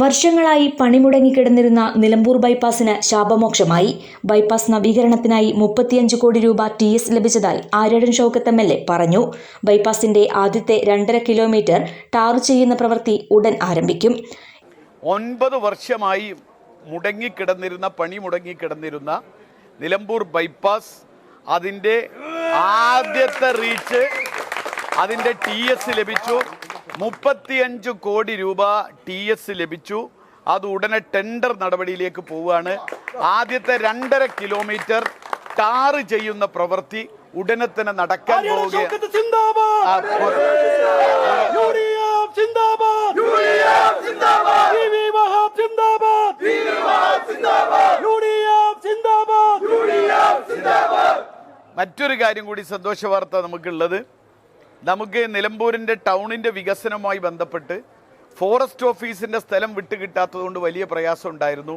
വർഷങ്ങളായി പണിമുടങ്ങിക്കിടന്നിരുന്ന നിലമ്പൂർ ബൈപ്പാസിന് ശാപമോക്ഷമായി. ബൈപ്പാസ് നവീകരണത്തിനായി 35 കോടി രൂപ TS ലഭിച്ചതായി ആര്യടൻ ഷൗക്കത്ത് MLA പറഞ്ഞു. ബൈപ്പാസിന്റെ ആദ്യത്തെ 2.5 കിലോമീറ്റർ ടാർ ചെയ്യുന്ന പ്രവൃത്തി ഉടൻ ആരംഭിക്കും. 9 വർഷമായി പണി മുടങ്ങിക്കിടന്നിരുന്ന നിലമ്പൂർ ബൈപ്പാസ് അതിൻ്റെ ആദ്യത്തെ റീച്ച് അതിൻ്റെ TS ലഭിച്ചു. 35 കോടി രൂപ TS ലഭിച്ചു. അത് ഉടനെ ടെൻഡർ നടപടിയിലേക്ക് പോവുകയാണ്. ആദ്യത്തെ 2.5 കിലോമീറ്റർ ടാർ ചെയ്യുന്ന പ്രവൃത്തി ഉടനെ തന്നെ നടക്കാൻ പോവുകയാണ്. മറ്റൊരു കാര്യം കൂടി സന്തോഷ വാർത്ത നമുക്കുള്ളത്, നമുക്ക് നിലമ്പൂരിൻ്റെ ടൗണിൻ്റെ വികസനവുമായി ബന്ധപ്പെട്ട് ഫോറസ്റ്റ് ഓഫീസിൻ്റെ സ്ഥലം വിട്ടുകിട്ടാത്തതുകൊണ്ട് വലിയ പ്രയാസം ഉണ്ടായിരുന്നു.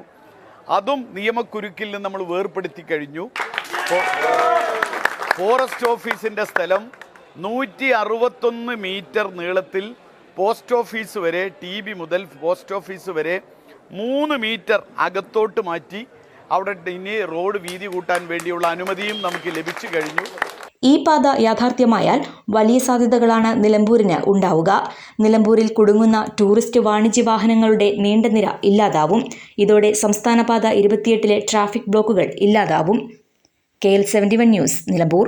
അതും നിയമക്കുരുക്കിൽ നിന്ന് നമ്മൾ വേർപ്പെടുത്തി കഴിഞ്ഞു. ഫോറസ്റ്റ് ഓഫീസിൻ്റെ സ്ഥലം 161 മീറ്റർ നീളത്തിൽ പോസ്റ്റ് ഓഫീസ് വരെ, TB മുതൽ പോസ്റ്റ് ഓഫീസ് വരെ 3 മീറ്റർ അകത്തോട്ട് മാറ്റി അവിടെ ഇനി റോഡ് വീതി കൂട്ടാൻ വേണ്ടിയുള്ള അനുമതിയും നമുക്ക് ലഭിച്ചു കഴിഞ്ഞു. ഈ പാത യാഥാർത്ഥ്യമായാൽ വലിയ സാധ്യതകളാണ് നിലമ്പൂരിന് ഉണ്ടാവുക. നിലമ്പൂരിൽ കുടുങ്ങുന്ന ടൂറിസ്റ്റ് വാണിജ്യ വാഹനങ്ങളുടെ നീണ്ട നിര ഇല്ലാതാവും. ഇതോടെ സംസ്ഥാന പാത 28 ട്രാഫിക് ബ്ലോക്കുകൾ ഇല്ലാതാവും. KL 71 news, Nilambur.